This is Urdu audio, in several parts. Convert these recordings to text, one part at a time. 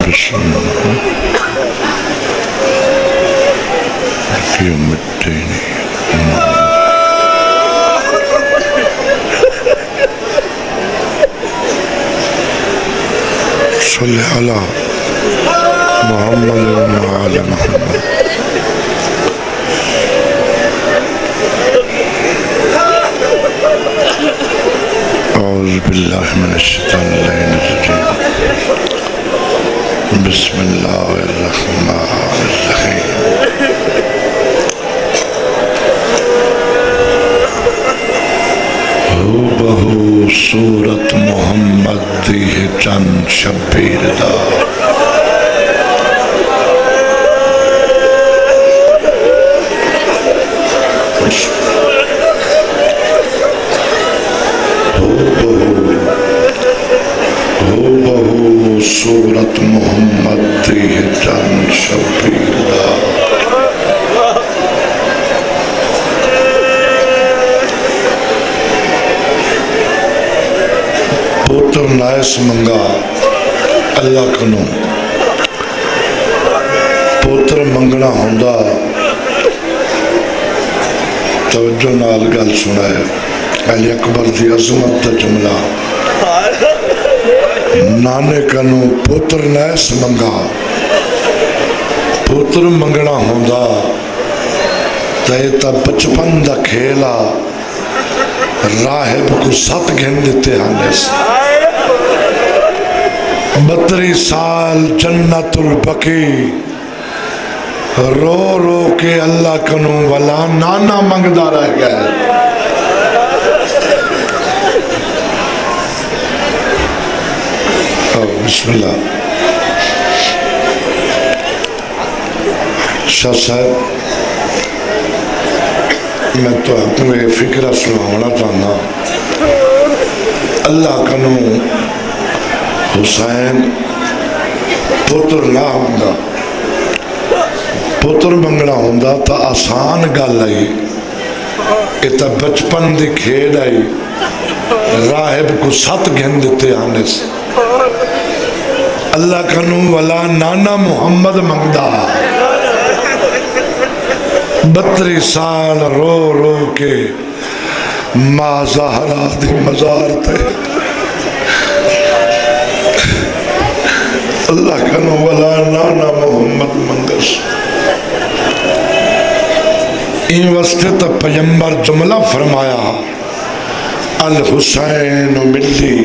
بسم الله يوم الدين صل على محمد وعلى محمد. أعوذ بالله من الشيطان الرجيم. بسم الله الرحمن الرحيم. ہو بہو صورت محمد دی ہے چند شبیر دا. ہو بہو صورت محمد دی ہے چند شبیر دا. پوتر نائس منگا اللہ کنو. پوتر منگنا ہوندہ توجہ نال گل سنائے. علی اکبر دی عظمت دا جملہ. نانے کنو پوتر نائس منگا. پوتر منگنا ہوندہ تا بچپن دا کھیلا راہب کو 7 گھن دیتے آنے سے. 32 سال جنت البقی رو رو کے اللہ کنو والا نانا منگدہ رہ گئے. بسم اللہ. شاہ صاحب میں تو اپنے فکرہ سناونا چاہنا. اللہ کنو حسین پوتر نہ ہوندہ پوتر منگنا ہوندہ تا آسان گل آئی. اتا بچپن دی کھیڑ آئی. راہب کو 7 گھن دیتے آنے سے. اللہ کنو والا نانا محمد منگدہ 32 سال رو رو کے ماں زہرا دی مزار تے. اللہ کنو والا نانا محمد منگس. این واسطے تا پیمبر جملہ فرمایا الحسین ملی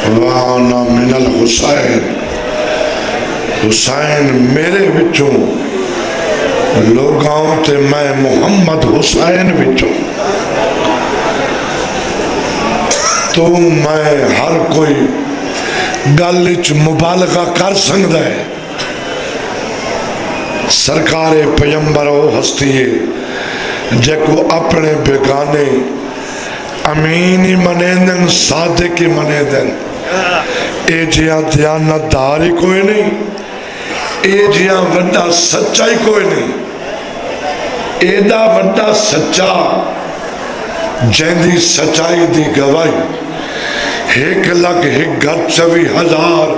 وانا من الحسین. حسین میرے بچوں لوگاں تے میں محمد حسین بچوں. تو میں ہر کوئی گلچ مبالغہ کر سکتا ہے. سرکار پیمبر وہ ہستی ہے جے کو اپنے بیگانے امینی منے دن صادقی منے دن. اے جیاں دیانت داری کوئی نہیں. اے جیاں وڈا سچائی کوئی نہیں. ایدہ وڈا سچا جیندی سچائی دی گوائی 1,24,000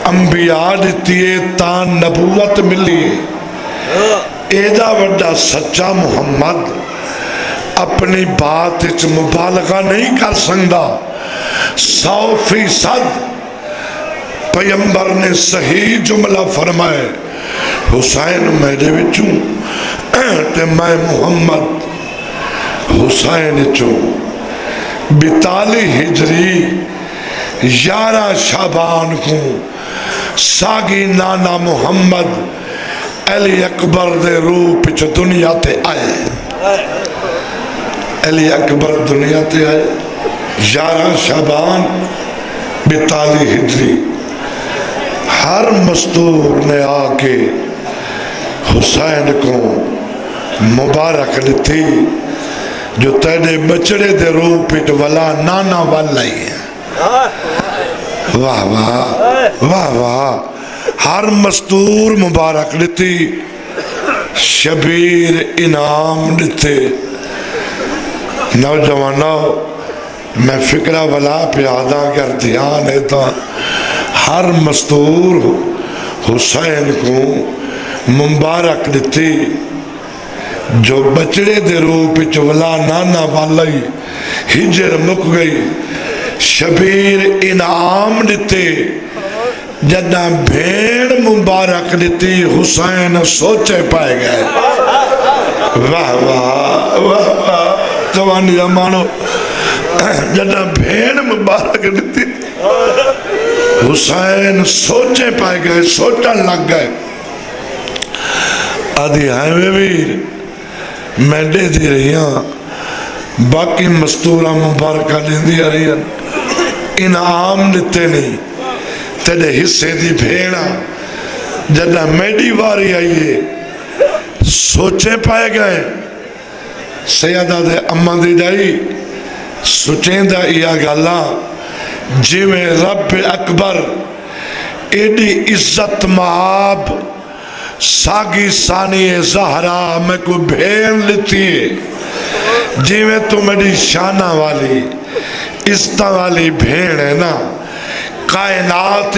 انبیاء دیتیے تان نبوت ملی. ایدہ وڈا سچا محمد اپنی بات اچ مبالغہ نہیں کر سکتا. 100% پیمبر نے صحیح جملہ فرمائے حسین میرے بچوں تے میں محمد حسین چوں. 42 ہجری 11 شعبان کو ساگی نانا محمد علی اکبر دے روپ چ دنیا تے آئے. علی اکبر دنیا تے آئے 11 شعبان 42 ہجری. ہر مستور نے آ کے حسین کو مبارک لیتی جو تیرے بچڑے دے روپ والا نانا والا ہی ہے. واہ واہ واہ واہ. ہر مستور مبارک لیتی. شبیر انعام لیتے. نوجوانوں میں فکرہ والا پیادہ کر دھیان ہے تو ہر مستور حسین کو مبارک دیتی جو بچڑے دے روپ چولا نانا والی ہجر مک گئی شبیر انعام دیتے جدہ بھیڑ مبارک دیتی حسین سوچے پائے گئے واہ واہ واہ واہ جوانی زمانو جدہ بھیڑ مبارک دیتی حسین سوچے پائے گئے سوچن لگ گئے آدھی ہائے ویر میں دے دی رہی ہاں باقی مستورہ مبارکہ دے دی رہی ہیں انعام دیتے نہیں تیرے حصے دی بھیڑا جدہ میڈی واری آئیے سوچے پائے گئے سیدہ دے اماں دی جائی سوچیں دا یا گالا جی میں رب اکبر ایڈی عزت معاب ساگی ثانی زہرا میں کو بھیڑ لیتی ہے جی میں تو میری شانہ والی عزتہ والی بھیڑ ہے نا کائنات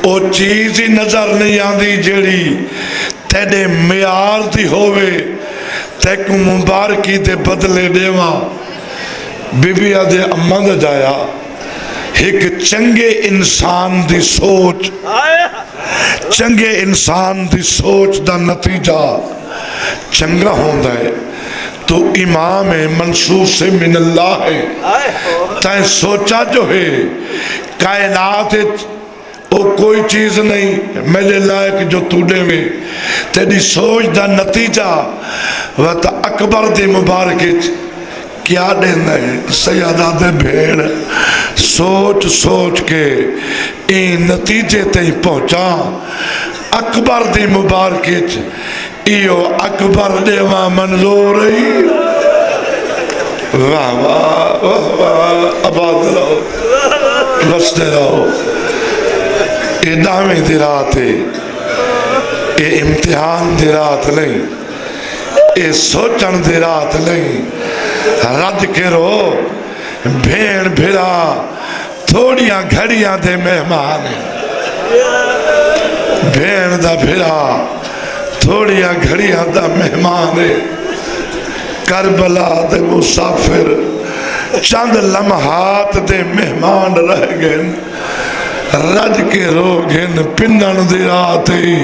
او چیز ہی نظر نہیں آندی جیڑی تیرے معیار دی ہوئے تے کو مبارکی دے بدلے دیواں بی بی آدھے اماں دا جایا ایک چنگے انسان دی سوچ چنگے انسان دی سوچ دا نتیجہ چنگا ہوندہ ہے تو امام منصوص من اللہ ہے تائیں سوچا جو ہے کائنات او کوئی چیز نہیں میرے لائق جو توڑے میں تیری سوچ دا نتیجہ وقت اکبر دے مبارکت کیا دینا ہے سیادہ دے بھیڑ سوچ سوچ کے این نتیجے تے پہنچا اکبر دے مبارکت ایو اکبر دے وہاں منظور رہی واہ واہ واہ واہ آباد رہو بستے رہو اے دامی دی رات ہے اے امتحان دی رات نہیں اے سوچن دی رات نہیں رد کرو بھیڑ بھیڑا تھوڑیاں گھڑیاں دے مہمان بھیڑ دا بھیڑا تھوڑیاں گھڑیاں دا مہمان کربلا دے مسافر چند لمحات دے مہمان رہ گئے رج کے روگن پنن دی راتی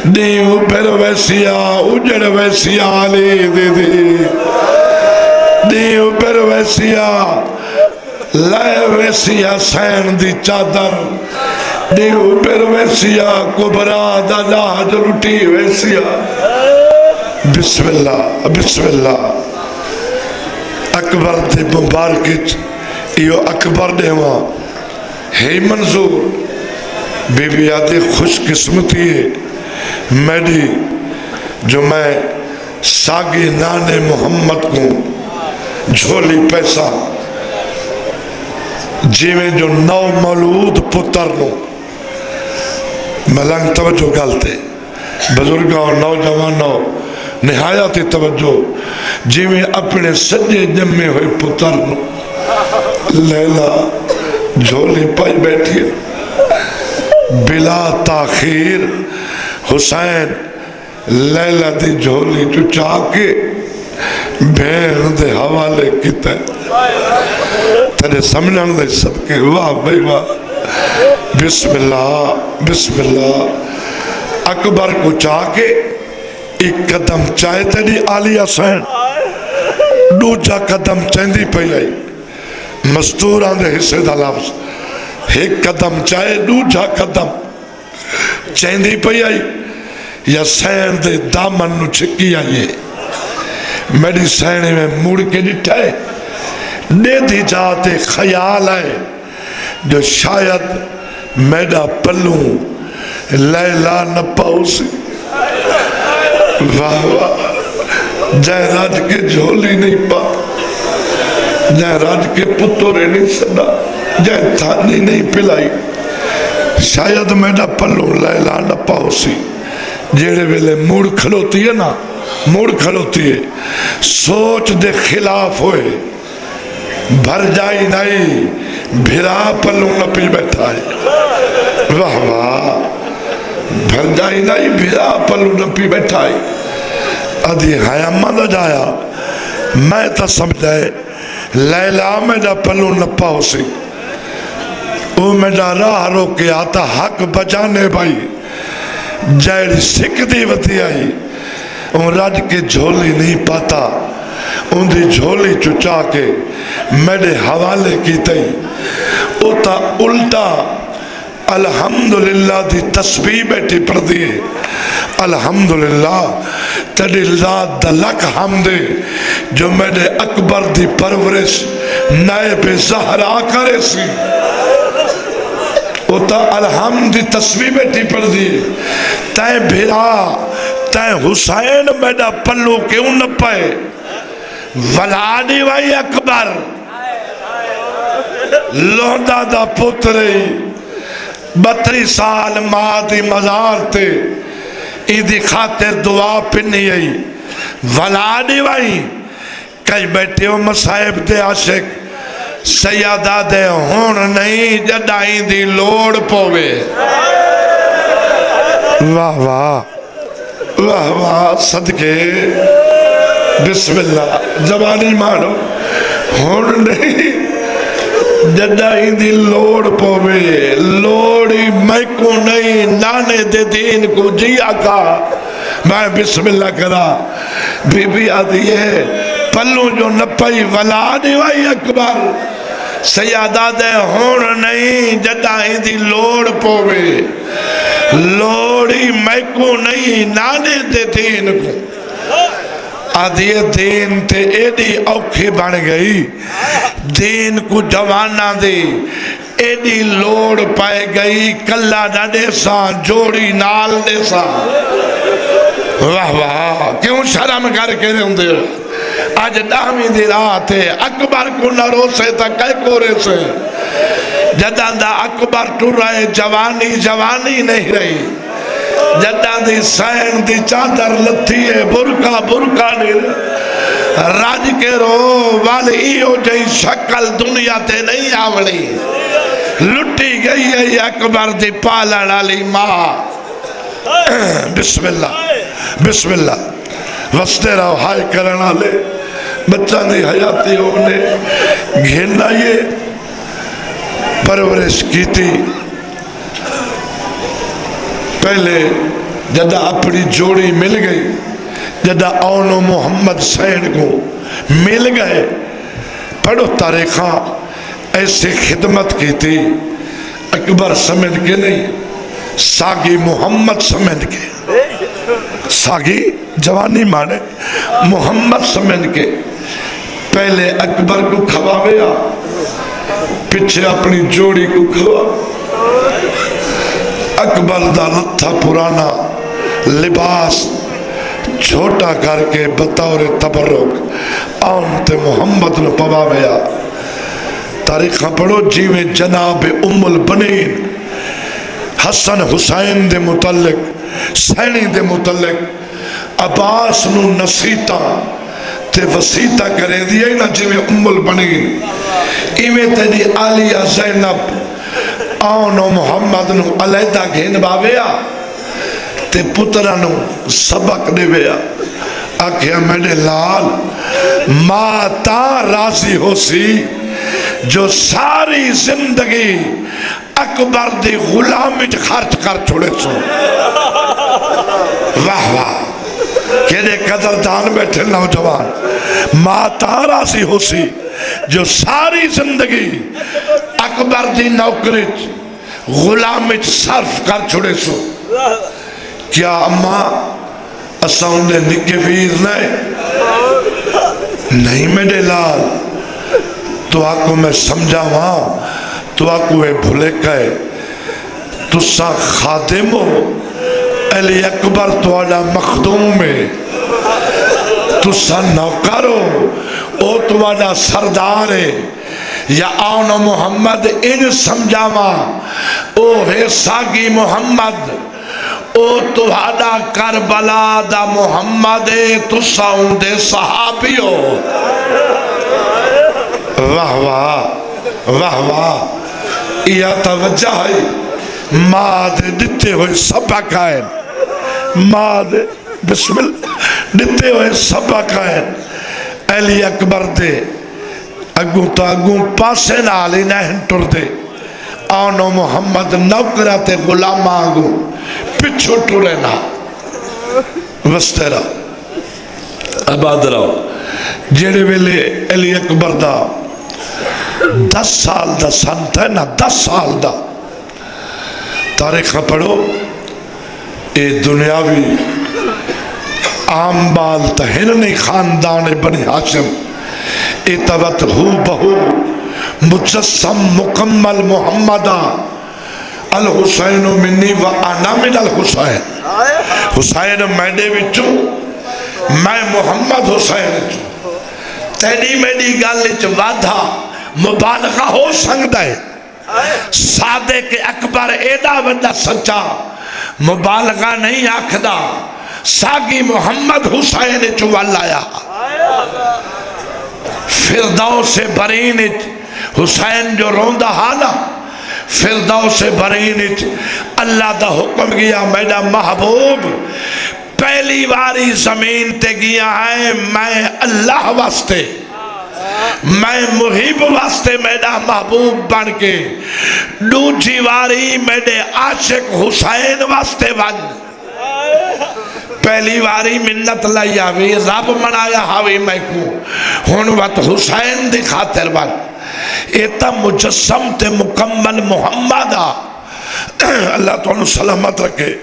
دیو پھر ویسیا اجڑ ویسیا لی دی دی دیو پھر ویسیا لائے ویسیا سین دی چادر دیو پھر ویسیا کبرا دا لاج روٹی ویسیا بسم اللہ بسم اللہ اکبر دے مبارکت ایو اکبر دے وہاں ہے منظور بی بی آدھے خوش قسمتی ہے میری جو میں ساگی نانے محمد کو جھولی پیسہ جی میں جو نو مولود پتر نو ملنگ توجہ گلتے بزرگاں اور نوجوانوں نہایتی توجہ جی میں اپنے سجے جمے ہوئے پتر نو لیلہ جھولی پائی بیٹھی ہے بلا تاخیر حسین لیلہ دی جھولی جو چاہ کے بھیڑ دے حوالے کیتا ہے تیرے سمجھن دے سب کے واہ بھائی واہ بسم اللہ بسم اللہ اکبر کو چاہ کے ایک قدم چاہے تیری آلی حسین دوجا قدم چاہندی پئی آئی مستوران دے حصے دا لفظ ایک قدم چاہے دوجا قدم چاہندی پئی آئی یا سین دے دامن نو چھکی آئیے میری سینے میں موڑ کے ڈٹھا ہے دے دی جاتے خیال ہے جو شاید میڈا پلوں لیلہ نہ پاؤسی واہ واہ جائے راج کے جھولی نہیں پا جائے راج کے پتورے نہیں سنا جائے تھانی نہیں پلائی شاید میڈا پلوں لیلہ نہ پاؤسی جیڑے ویلے موڑ کھلوتی ہے نا موڑ کھلوتی ہے سوچ دے خلاف ہوئے بھر جائی نہیں بھرا پلو نپی بیٹھا ہے، واہ واہ بھرجائی نہیں بھرا پلو نپی بیٹھا ہے۔ ادھی ہایا مانا جایا میں تا سمجھائے لیلہ میڈا پلو نپا ہو سی، او میڈا راہ رو کے آتا حق بجانے بھائی، جائڑی سکھ دی وطی آئی، ان راج کے جھولی نہیں پاتا، ان دی جھولی چچا کے میڈے حوالے کی تئی، او تا الٹا الحمدللہ دی تسبیح بیٹھی پڑھ دیئے، الحمدللہ تیری ذات دلک حمدے جو میرے اکبر دی پرورش نائب زہرا کرے سی، او تا الحمد دی تسبیح بیٹھی پڑھ دیئے، تائیں بھیرا تائیں حسین میڈا پلو کیوں نہ پائے، ولادی وائی اکبر لوندہ دا پتری 32 سال مادی مزار تے ایدی خاطر دعا پنی آئی، ولادی وائی کئی بیٹھے ہو مصائب دے عاشق سیادہ دے ہون نہیں جدائیں دی لوڑ پوے، واہ واہ واہ واہ صدقے بسم اللہ زبانی مانو، ہون نہیں جدائیں دی لوڑ پوے، لوڑی میں کو نہیں نانے دے دین کو جیا کا، میں بسم اللہ کرا بی بی آدھی ہے پلو جو نپائی ولادی وائی اکبر سیادہ دے ہون نہیں جدائیں دی لوڑ پوے، لوڑی میں کو نہیں نانے دے دین کو، آدھی دین تے ایڈی اوکھی بن گئی، دین کو جوانا دے ایڈی لوڑ پائے گئی، کلہ نہ دے سان جوڑی نال دے سان، واہ واہ کیوں شرم کر کے رہے ہوں دے، آج دامی دی رات ہے اکبر کو نہ روسے تا کئی کورے سے، جدان دا اکبر ٹور رہے جوانی جوانی نہیں رہی، جدان دی سین دی چادر لتھی ہے برکا برکا نہیں راج کے رو والی ہو جائی شکل دنیا تے نہیں آوڑی، لٹی گئی ہے اکبر دی پالا ڈالی ماں، بسم اللہ بسم اللہ وستے رہو ہائے کرنا لے بچہ نہیں حیاتی ہونے گھننا یہ پرورش کی تھی، پہلے جدہ اپنی جوڑی مل گئی، جدہ اونو محمد سین کو مل گئے، پڑھو تاریخاں ایسی خدمت کی تھی، اکبر سمجھ کے نہیں ساگی محمد سمجھ کے، ساگی جوانی مانے محمد سمجھ کے، پہلے اکبر کو کھواویا پچھے اپنی جوڑی کو کھوا، اکبر دا لتھا پرانا لباس چھوٹا کر کے بطور تبرک آن تے محمد نے پواویا، تاریخ پڑھو جیویں جناب ام البنین حسن حسین دے متعلق سینی دے متعلق عباس نو نصیتا تے وسیطہ کرے دیا نا جیویں ام البنین، ایویں تیری آلیہ زینب آنو محمد نو علیدہ گھن باویا تے پترانو سبق دے ویا، آکھیا میڈے لال ماں تا راضی ہو سی جو ساری زندگی اکبر دی غلامی خرچ کر چھوڑے سو، واہ واہ کہنے قدردان بیٹھے نوجوان، ماں تا راضی ہو سی جو ساری زندگی اکبر دی نوکری غلامی صرف کر چھوڑے سو، کیا اماں اساں انہیں نکے ویر نہیں میرے لال، تو آکو میں سمجھا وہاں تو آکو اے بھولے کہے تو سا خادم ہو علی اکبر تو آجا مخدوم میں تو سا نوکر ہو او تو آجا سردار ہے یا آنو محمد ان سمجھا وہاں او ہے ساگی محمد او تو آجا کربلا دا محمد تو سا ان دے صحابی ہو، واہ واہ واہ واہ یا توجہ ہے ماں دے دتے ہوئے سبق آئیں ماں دے بسم اللہ دتے ہوئے سبق آئیں علی اکبر دے اگوں تو اگوں پاسے نالی نہن ٹر دے آنو محمد نوکرات غلام آگوں پچھو ٹرے نا وستے رہا آباد رہو جیڑے ویلے علی اکبر دا 10 سال دا سنت ہے نا 10 سال دا تاریخ پڑھو اے دنیاوی عام بال تہننی خاندان بنی ہاشم اے توت ہو بہو مجسم مکمل محمدہ الحسین منی و انا من الحسین حسین میڈے وچوں میں محمد حسین چوں تیری میڈی گالچ وعدہ مبالغہ ہو سکتا ہے صادق اکبر ایڈا وڈا سچا مبالغہ نہیں آکھدا ساگی محمد حسین چوال آیا فردوس برین حسین جو روندہ حالا فردوس برین اللہ دا حکم گیا میڈا محبوب پہلی باری زمین تے گیا ہے میں اللہ واسطے میں محب واسطے میڈا محبوب بن کے دوجی واری میڈے عاشق حسین واسطے بن پہلی واری منت لائی آوی رب منایا ہاوی میں کو ہون وقت حسین دی خاطر بن ایتا مجسم تے مکمل محمد اللہ تعالیٰ سلامت رکھے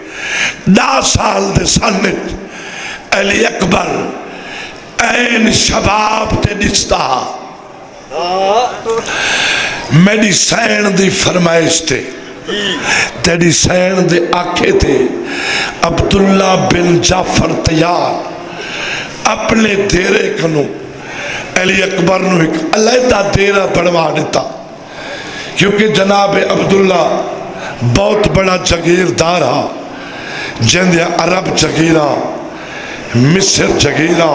10 سال دے سنت علی اکبر این شباب تے دستا میری سین دی فرمائش تے تیری سین دے آنکھے تھے عبداللہ بن جعفر تیار اپنے دیرے کنو علی اکبر نو ایک علیحدہ دیرہ بڑھوا دیتا کیونکہ جناب عبداللہ بہت بڑا جگیردار ہا جندیا عرب جگیرہ مصر جگیرہ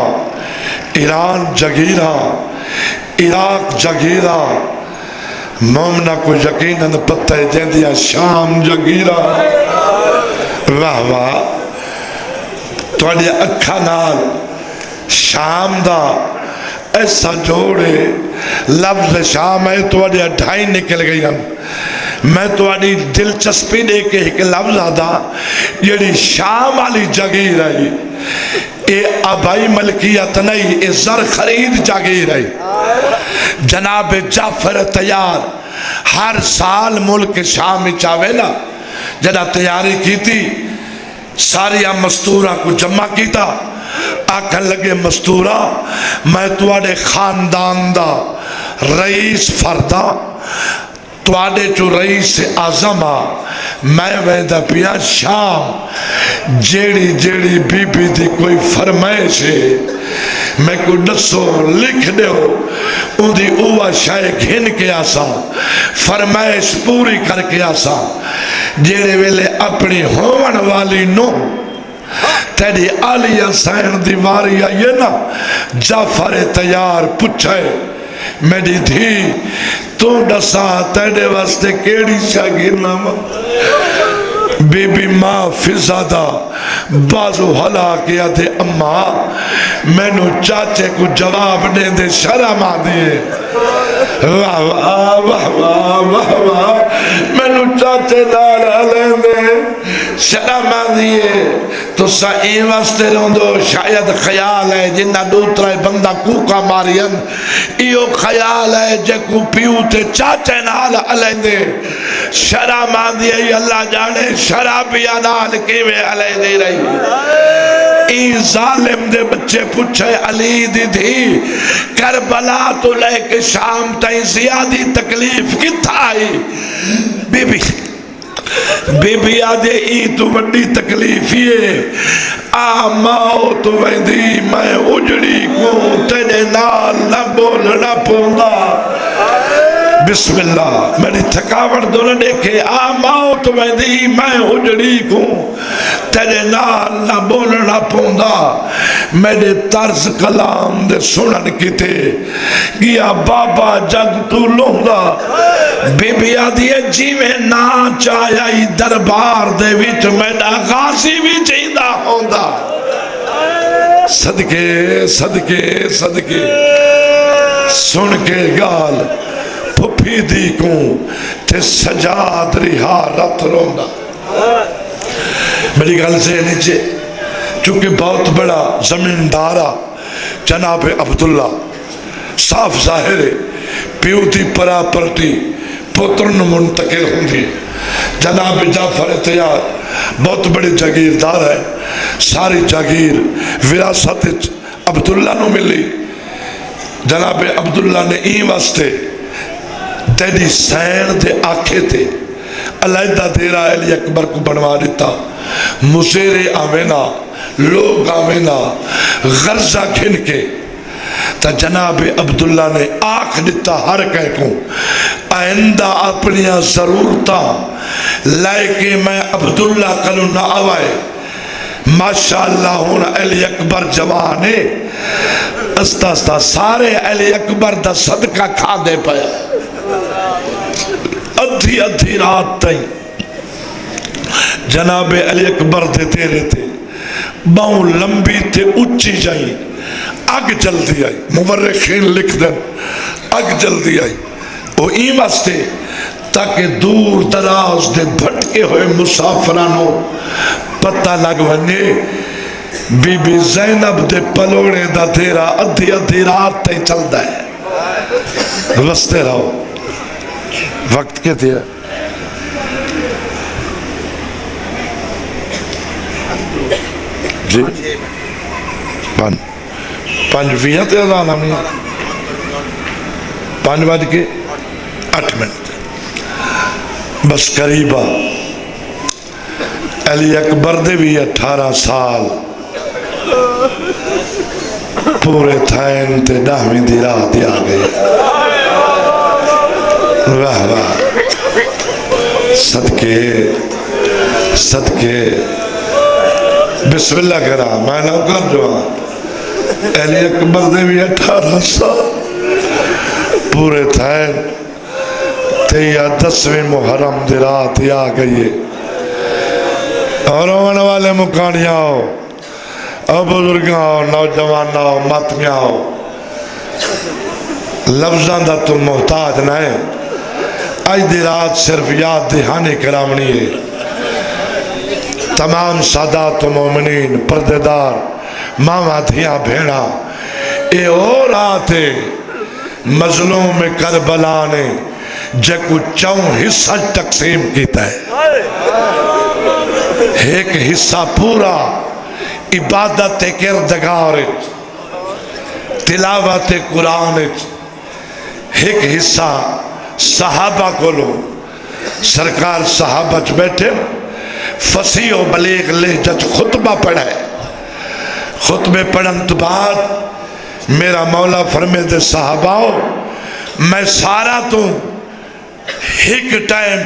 ایران جگیرہ عراق جگیرہ مومنہ کو یقیناً پتہ ہے جندیا شام جگیرہ واہ واہ توڑی اکھا نال شام دا ایسا جوڑے لفظ شام ہے توڑی ڈھائی نکل گئی ہم میں توڑی دلچسپی دے کے ایک لفظ آدھا یعنی شام والی جگیر ہے اے آبائی ملکیت نہیں اے زر خرید جگیر ہے جناب جعفر تیار ہر سال ملک شام چاہوے نا جدہ تیاری کی تھی ساریا مستورہ کو جمع کی تھا آکھن لگے مستورہ میں توڑے خاندان دا رئیس فردہ توڑے جو رئیس اعظم میں ویدہ پیا شام جیڑی جیڑی بی بی دی کوئی فرمائش ہے میں کو نسو لکھ دے ہو ان دی اوہ شائع گھن کے آسا فرمائش پوری کر کے آسا جیڑے ویلے اپنی ہون والی نو تیری آلیہ سین دیواری آئیے نا جعفر تیار پچھے میری دھی تو ڈسا تیرے واسطے کیڑی شاگرنا بی بی ماں فضادہ بازو حلا کیا تھے اماں میں نو چاچے کو جواب دے دے شرم آ دیئے واہ واہ واہ واہ واہ واہ میں نو چاچے دارا لے دے شرم آ دیئے تو سائیں واسطے روندو شاید خیال ہے جنہ دوترے بندہ کوکا مارین ایو خیال ہے جے کو پیو تے چاچے نال علیہ دے شرم آ دیئے اللہ جانے شرابیہ نال کیوے علیہ دے رہی ای ظالم دے بچے پوچھے علی دی تھی کربلا تو لے کے شام تائیں زیادی تکلیف کتھا آئی بی بی آدھے ای تو بڑی تکلیف یہ آماؤ تو ویدی میں اجڑی کو تیرے نال نہ بولنا پوندا بسم اللہ میری تھکاوٹ دو نہ دیکھے آ موت میں دی میں اجڑی کو تیرے نال نہ بولنا پوندا میرے طرز کلام دے سنن کیتے گیا بابا جگ تو لوندا بی بی آدھی ہے جی میں نا چاہیا ہی دربار دے وچ میرا غازی بھی چاہیدہ ہوندا صدقے صدقے صدقے سن کے گال پھپھی دی کوں تے سجاد رہا رت روندا میری گل سے نیچے چونکہ بہت بڑا زمیندارہ جناب عبداللہ صاف ظاہر ہے پیو دی پراپرٹی پترن منتقل ہوں دی جناب جعفر تیار بہت بڑے جاگیردار ہے ساری جاگیر وراثت عبداللہ نو ملی جناب عبداللہ نے این واسطے تیری سین دے آکھے تھے علیحدہ دیرہ علی اکبر کو بنوا دیتا مزیر آمینا لوگ آمینا غرزہ کھن کے تا جناب عبداللہ نے آنکھ دیتا ہر کہہ کو آئندہ اپنیاں ضرورتاں لائے کہ میں عبداللہ کلو نہ آوائے ماشاءاللہ ہونا علی اکبر جوانے استا استا سارے علی اکبر دا صدقہ کھا دے پایا ادھی ادھی رات تائیں جناب علی اکبر دے تیرے تھے باؤں لمبی تھے اچھی جائیں اگ جلدی آئی مورخین لکھ دیں اگ جلدی آئی وہ این واسطے تاکہ دور دراز دے بھٹکے ہوئے مسافرانوں پتہ لگ ونجے بی بی زینب دے پلوڑے دا تیرا ادھی ادھی رات تے چل دا ہے وستے رہو وقت کے دیا جی پانچ ازان ہم نہیں 5:08 بس قریبا علی اکبر دے بھی 18 سال پورے تھائن تے 10ویں دی رات آ گئے واہ واہ صدقے صدقے بسم اللہ کرا میں نہ کر جو علی اکبر دے بھی 18 سال پورے تھائن تیہ 10ویں محرم دی رات آ گئی اور آنے والے مکانیاں ہو اور بزرگاں ہو نوجوان ہو ماتمیاں ہو لفظاں دا تم محتاج نہ ہے آج دی رات صرف یاد دہانی کرامنی ہے تمام سادات و مومنین پردیدار ماما دھیاں بھیڑا اے اور آتے مظلوم کربلا نے جکو چون حصہ تقسیم کیتا ہے ایک حصہ پورا عبادت کردگار تلاوت قرآن ایک حصہ صحابہ کو لو سرکار صحابہ چ بیٹھے فصیح و بلیغ لہجت خطبہ پڑھا ہے خطبے پڑھن تو بعد میرا مولا فرمے دے صحاباؤ میں سارا تو ایک ٹائم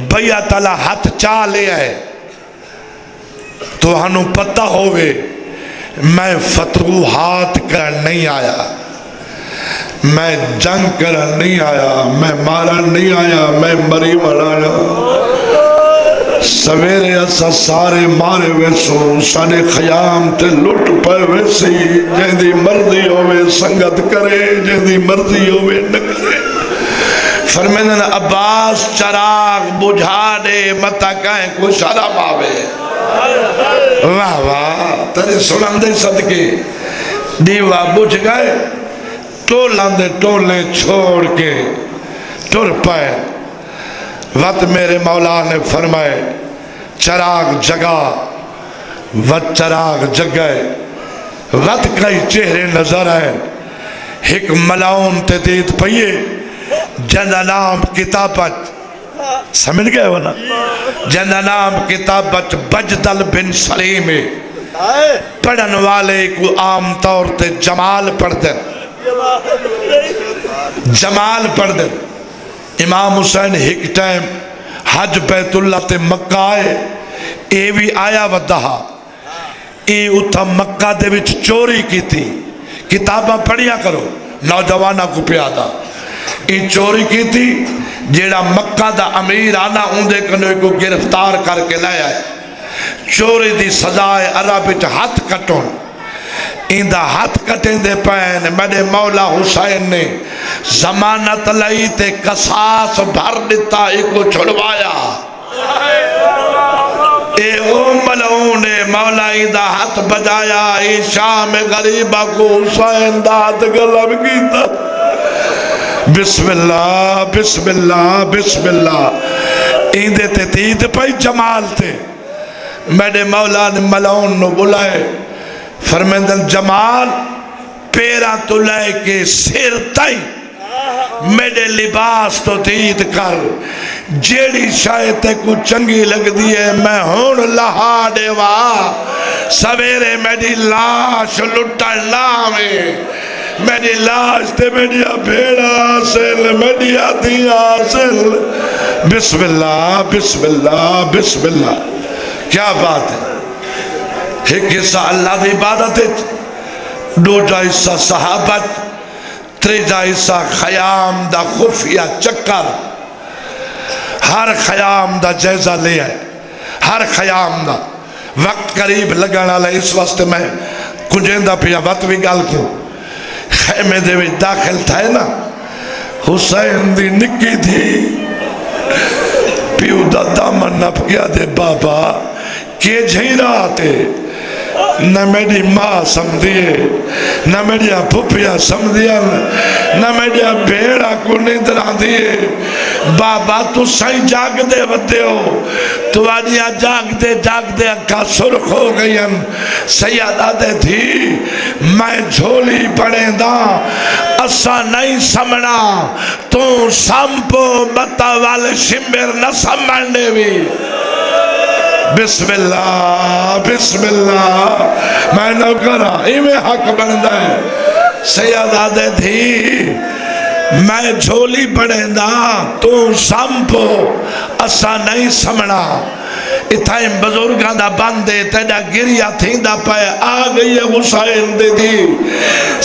بیعت اللہ ہاتھ چاہ لیا ہے تو ہنو پتہ ہوئے میں فتوحات کر نہیں آیا میں جنگ کر نہیں آیا میں مارن نہیں آیا میں مری مرایا سویرے اسا سارے مارے ویسو سانے خیام تے لٹ پائے ویسی جہدی مرضی ہوئے سنگت کرے جہدی مرضی ہوئے نہ کرے فرمیدن عباس چراغ بجھا دے متا کہیں کو شرم آوے واہ واہ تیرے سنندے صدقے دیوہ بجھ گئے ٹولاندے ٹولے چھوڑ کے ٹر پائے وقت میرے مولا نے فرمائے چراغ جگا وقت چراغ جگائے وقت کئی چہرے نظر آئے ایک ملاؤن تے دید پئیے جنہ نام کتابت سمجھ گئے ہونا جنہ نام کتابت بجدل بن سلیم پڑھن والے کو عام طور تے جمال پڑھ دیں جمال پڑھ دیں امام حسین ایک ٹائم حج بیت اللہ تے مکہ آئے، اے بھی آیا ودہا، اے اتھا مکہ دے وچ چوری کی تھی، کتاباں پڑھیا کرو نوجوانہ کو پیادا، اے چوری کی تھی، جیڑا مکہ دا امیر آنا اندے کنوے کو گرفتار کر کے لائے آئے، چوری دی سزائے عرب وچ ہاتھ کٹون، ایندہ ہاتھ کٹیں دے پین میرے مولا حسین نے ضمانت لئی تے قصاص بھر دیتا ایکو چھڑوایا، اے او ملعون نے مولا ایندہ ہاتھ بجایا، اے شام غریبہ کو حسین داد گلب کیتا، بسم اللہ بسم اللہ بسم اللہ، ایندے تے تید پئی جمال تھے، میرے مولا نے ملعون نو بلائے، فرمیندن جمال پیرا تو لے کے سر تائی میرے لباس تو دید کر، جیڑی شاید کو چنگی لگ دیئے میں ہون لہا دیوا، سویرے میری لاش لٹا لاوے، میری لاش تے میری بھیڑا حاصل، میری دیا حاصل، بسم اللہ بسم اللہ بسم اللہ، کیا بات ہے؟ ایک حصہ اللہ دی عبادت، دوجا حصہ صحابت، تریجا حصہ خیام دا خفیہ چکر، ہر خیام دا جائزہ لے آئے، ہر خیام دا وقت قریب لگانا لے، اس واسطے میں کنجیندہ پیا وقت بھی گال کیوں خیمے دے وچ داخل تھا نا، حسین دی نکی تھی، پیو دا دامن نپ گیا دے بابا کہ جھیرا آتے، نہ میری ماں سمدھیے، نہ میری پھپیا سمدھیا، نہ میری بھیڑا کو نیندرہ دیئے، بابا تو سائیں جاگ دے ودے ہو، تو آنیا جاگ دے اکھا سرخ ہو گئی ہیں، سیادہ دے تھی میں جھولی پڑیں دا اسا نہیں سمنا، تو سامپو بتا والے شمبر نہ سمنے بھی، بسم اللہ بسم اللہ، میں نہ کرا ایمیں حق بندہ ہے، سیادہ دے تھی میں جھولی پڑیں دا تو سامپو اسا نہیں سمنا، اتھائیں بزرگاں دا باندے تیڑا گریا تھیں دا پائے آگئی حسین دے دی،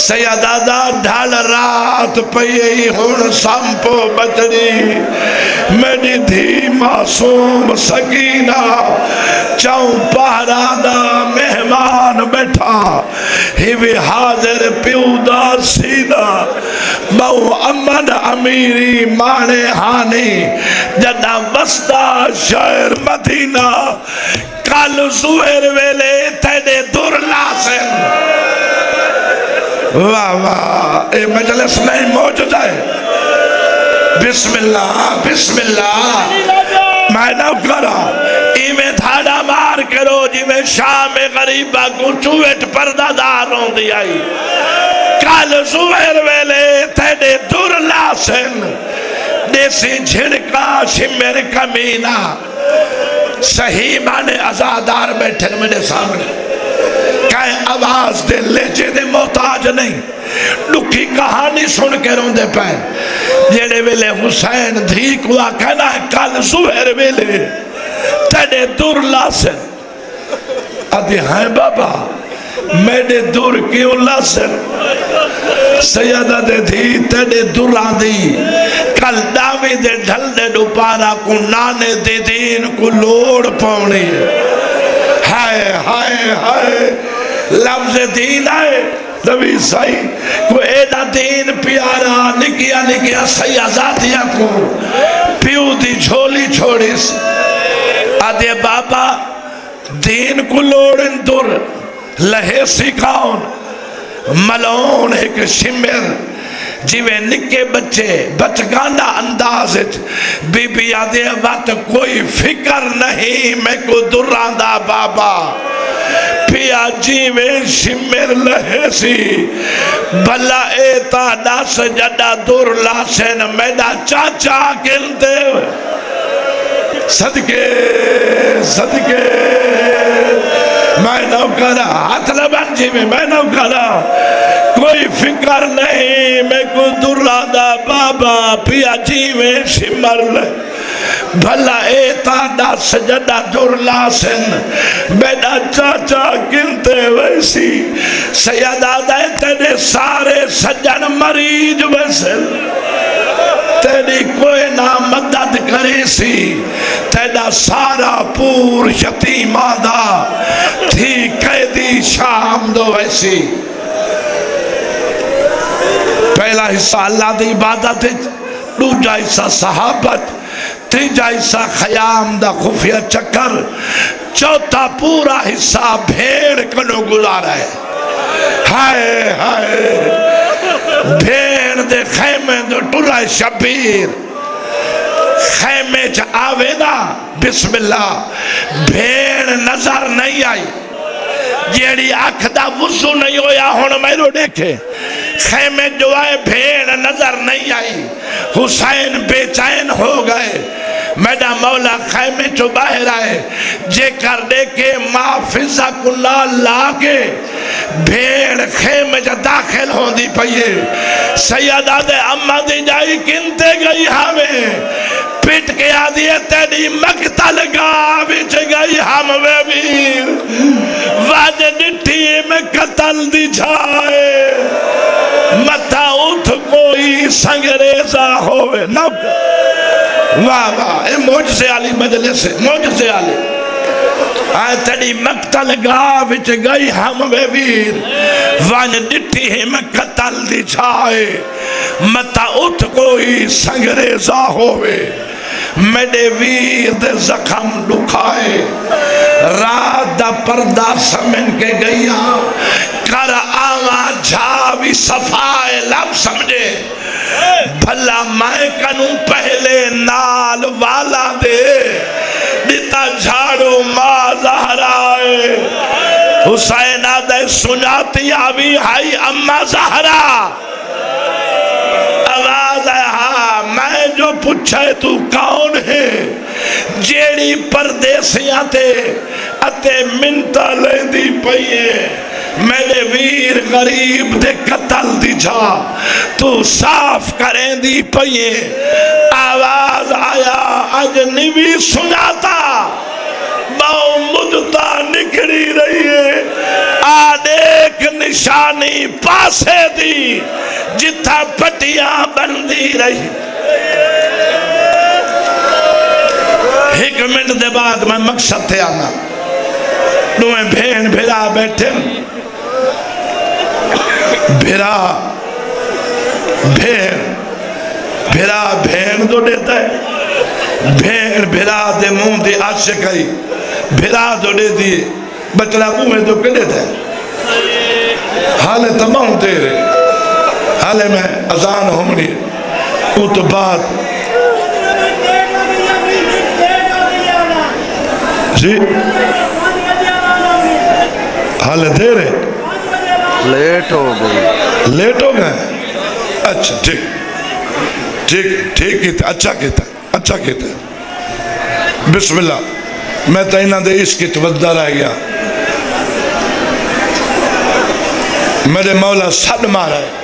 سیادہ دا ڈھال رات پئی ہون سامپو بچڑی، میری دھی معصوم سکینہ چاؤں پہرا دا مہمان بیٹھا، ہیوی حاضر پیو دا سینہ، بہو امن امیری مانے ہانی، جدہ بستہ شہر مدینہ، کل زہر ویلے تیڑے دور لاسن، واہ واہ اے مجلس نہیں موجود ہے، بسم اللہ بسم اللہ، میں نہ کرا ایمیں دھاڑا مار کرو جی میں شام غریبہ کو چویٹ پردہ داروں دی آئی، کال زہر ویلے تیڑے دور لاسن، دیسی جھڑکا شمر کمینہ، صحیح مانے ازادار بیٹھے میرے سامنے، کہیں آواز دے لیجے دے محتاج نہیں، لکھی کہانی سن کے رون دے پہن، جیڑے ویلے حسین دھیک ہوا کہنا ہے کل زہر ویلے تیڑے دور لاسن، آدھی ہائیں بابا میرے دور کیوں لاسن، سیادہ دے دھی تیڑے دور آدھی، کل داوی دے ڈھل دے ڈوپارا کو نانے دے دین کو لوڑ پاؤنی، ہائے ہائے ہائے لفظ دین آئے، نبی سائی کو ایڈا دین پیارا، نکیا نکیا سیازاتیاں کو پیو دی جھولی چھوڑیس، آدھے بابا دین کو لوڑن دور لہے سکھاؤن، ملعون ایک شمر جیوے نکے بچے بچگانا اندازت، بی بی آدھے وقت کوئی فکر نہیں میں کو دراندہ بابا، پیا جیوے شمر لہے سی، بھلا ایتا ناس جڑا دور لاسن میڈا چاچا کلتے ہوئے، صدقے صدقے میں نو کرا ہاتھ لبن جی میں نو کرا کوئی فکر نہیں میں کو درہ دا بابا پیا جیویں سمر لے بھلا اے تاڑا سجدہ درلا سن بیڑا چاچا گنتے ویسی سیدہ دائے تیرے سارے سجن مریض ویسل تیری کوئی نہ مدد کرے سی تیرا سارا پور یتیم آدھا تھی قیدی شام دو ویسی پہلا حصہ اللہ دی عبادت دوجا حصہ صحابت تیجا حصہ خیام دا خفیہ چکر چوتھا پورا حصہ بھیڑ کنو گزارا ہے ہائے ہائے بھیڑ دے خیمے دو ٹورا شبیر خیمے چا آوے نا بسم اللہ بھیڑ نظر نہیں آئی جیڑی آنکھ دا وضو نہیں ہویا ہون میرو دیکھے خیمے جو آئے بھیڑ نظر نہیں آئی حسین بے چین ہو گئے میڈا مولا خیمے چو باہر آئے جے کر دے کے محفظہ کلا لاغے بھیڑ خیمے جا داخل ہوں دی پئیے سیدہ دے امہ دی جائی کنتے گئی ہمیں پٹ کے آدھیے تیری مقتل گاہ بچ گئی ہم وے ویر واجہ ڈٹھی میں قتل دی جائے متا اٹھ کوئی سنگریزہ ہوئے نہ واہ واہ اے موجزے علی مجلس ہے موجزے علی آئے تیری مقتل گاہ بچ گئی ہم وے ویر واجہ ڈٹھی میں قتل دی جائے متا اٹھ کوئی سنگریزہ ہوئے میڈے ویر دے زخم دکھائے رات دا پردہ سمن کے گئیا کر آواں جھاوی صفائے لب سمجھے بھلا میں کنوں پہلے نال والا دے دیتا جھاڑو ماں زہرائے حسین آدھے سناتی آوی ہائی اماں زہرا آواز ہے ہاں میں جو پوچھے تو کون ہے جیڑی پردیسیاں تے اتے منتا لے دی پئیے میرے ویر غریب دے قتل دی جا تو صاف کریں دی پئیے آواز آیا اجنبی سناتا باؤ مدتا نکڑی رہی ہے آن ایک نشانی پاسے دی جتھا پٹیاں بندی رہی ایک منٹ دے بعد میں مقصد تھے آنا نویں بھین بھیرا بیٹھے بھیرا بھین دو دیتا ہے بھین بھیرا دے مون دے عاشقائی بھیرا دو دے دیئے بچڑا موہ دو کے دیتا ہے حالے تمام تیرے حالے میں اذان ہومنی او تو بعد جی حالے دیر ہے لیٹ ہو گئے اچھا ٹھیک کیتا اچھا کیتا بسم اللہ میں تینہ دے اس کی توجہ رہ گیا میرے مولا صد مارا ہے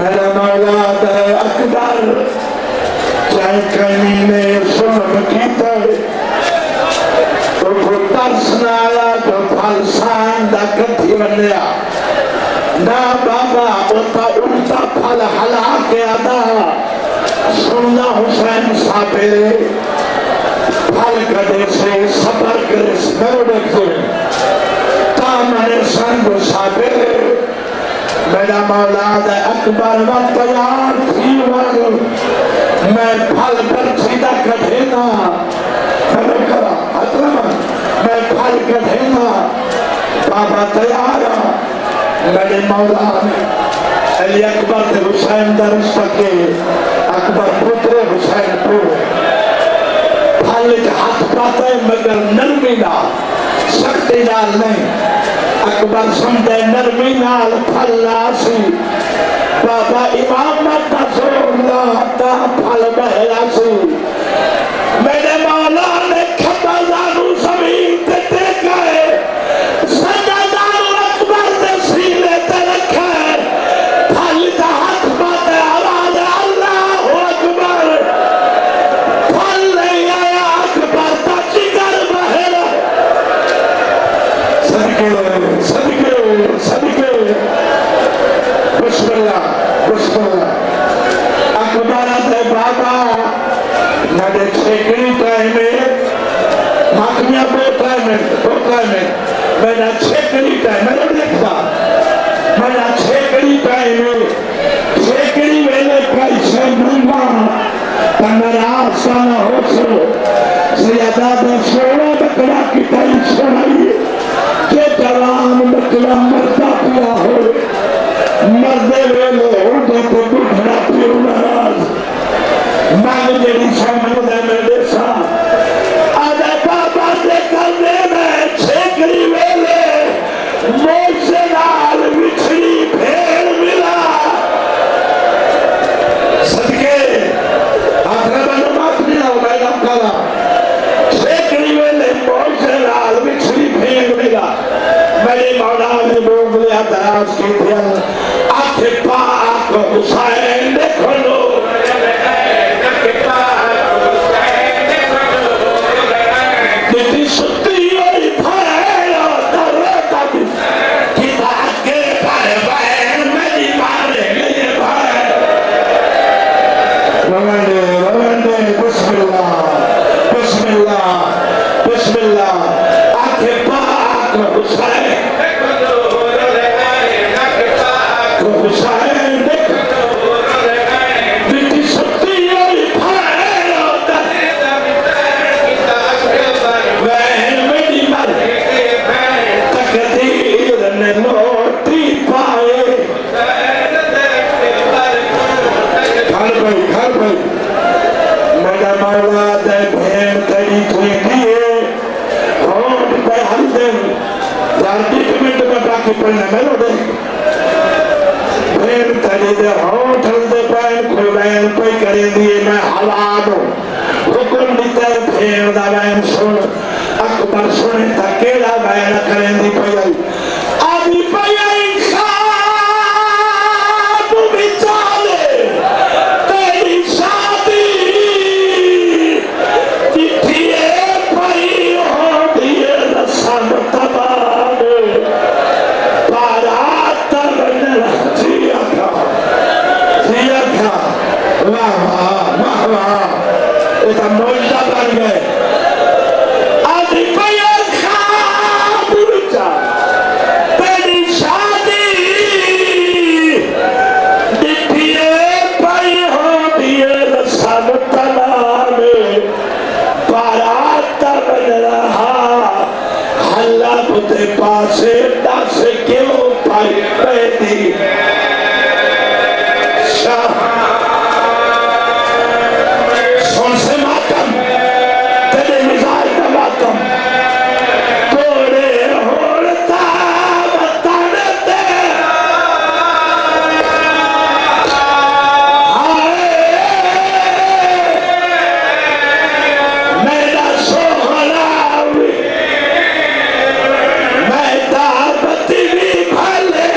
میرا مولا دے اکبر چاہے کہیں نے سن کیتا تو کو ترس نہ آیا تو پھلسان دا کتھی بنیا نا بابا اوتا الٹا پھل ہلا کے آدھا سننا حسین صابرے پھل کدے سے صبر کرے سے میرے دیکھتے تامنے سنگ صابرے میرا مولا دے اکبر و تیار تھی ور میں پھل پر چھیدہ کٹھینا میں پھل کٹھینا بابا تیارا میرے مولا علی اکبر دے حسین درست کے اکبر پتر حسین پور پھل کے ہاتھ پاتے مگر نرمی نہ سختی نال نہیں اکبر سمجھے نرمی نال پھل لاسی بابا امامت دا زور لاتا پھل بہلا سی میرے مولا نے کھپا زانو زمین تے دیکھا ہے سجا زانو اکبر دے سینے تے رکھا ہے پھل دا ہاتھ پاتے آواز اللہ اکبر پھل نہیں آیا اکبر دا جگر بہلا صدقے بسم اللہ اکبر دے بابا نڈے چھیکڑی ٹائمے ماکمیاں دو ٹائمے میرا چھیکڑی ٹائم میرا دیکھتا میرا چھیکڑی ٹائمے چھیکڑی ویلے کیسے ملنا تنرا آسانا ہو سو سیادہ دا سوڑا بکرا کی تائی سوڑائی کہ جوان بکرا مردہ پیا ہو مردے ویلے ہو تو بکرا پیو ناراض مانگ جیڑی سامنے دے میرے ساتھ آدھے بابا دے کرنے میں چھیکڑی ویلے موسے نال وچھڑی بھیڑ ملا صدقے آخرہ نمات ملا ہو میں نام کھالا چھیکڑی ویلے موسے نال وچھڑی بھیڑ ملا میرے مولا نے لوگ لیا دراز کی دیا آکھے پاک حسین دیکھو لو دیتی ستی ہوئی بھائیو دروتا بھی کتا آگے بھائے بھائے میری مارے گئے بھائے روندے بسم اللہ آکھے پاک حسین حسین دیتی ستی ہوئی بھائیو بہن میری مارے تقدیر نے لوٹی پائے گھر بھائی میرا مولا دے بہن تیری کوئی دیئے ہونٹ پہ ہم دن جاردی کمنٹ میں باقی پڑھنے میں لو دے بہن تیری دے ہونٹ ہم دے بہن کوئی بہن کوئی کرے دیئے میں حلال ہوں حکم دیتا ہے بہن دا بہن سن اکبر سنے تھا کیڑا بہن کریں دی پہائی آدھی پہائی خواب بچالے تیری شادی جتھیے پہی ہو دیئے رسم تبانے بارات تبن جیا کھا واہ ایسا موجزہ بن گئے آدھی پہی خواب بچالے تیری شادی جتھیے پہی ہو دیئے رسم تبانے بارات تبن رہا حلہ بتے پاسے دس کیوں پائی پیدی شاہ سن سے ماتم تیرے مزاج کا ماتم توڑے ہوڑتا بتانے تے میرا سوہنا بھی میں دعوت بھی بھلے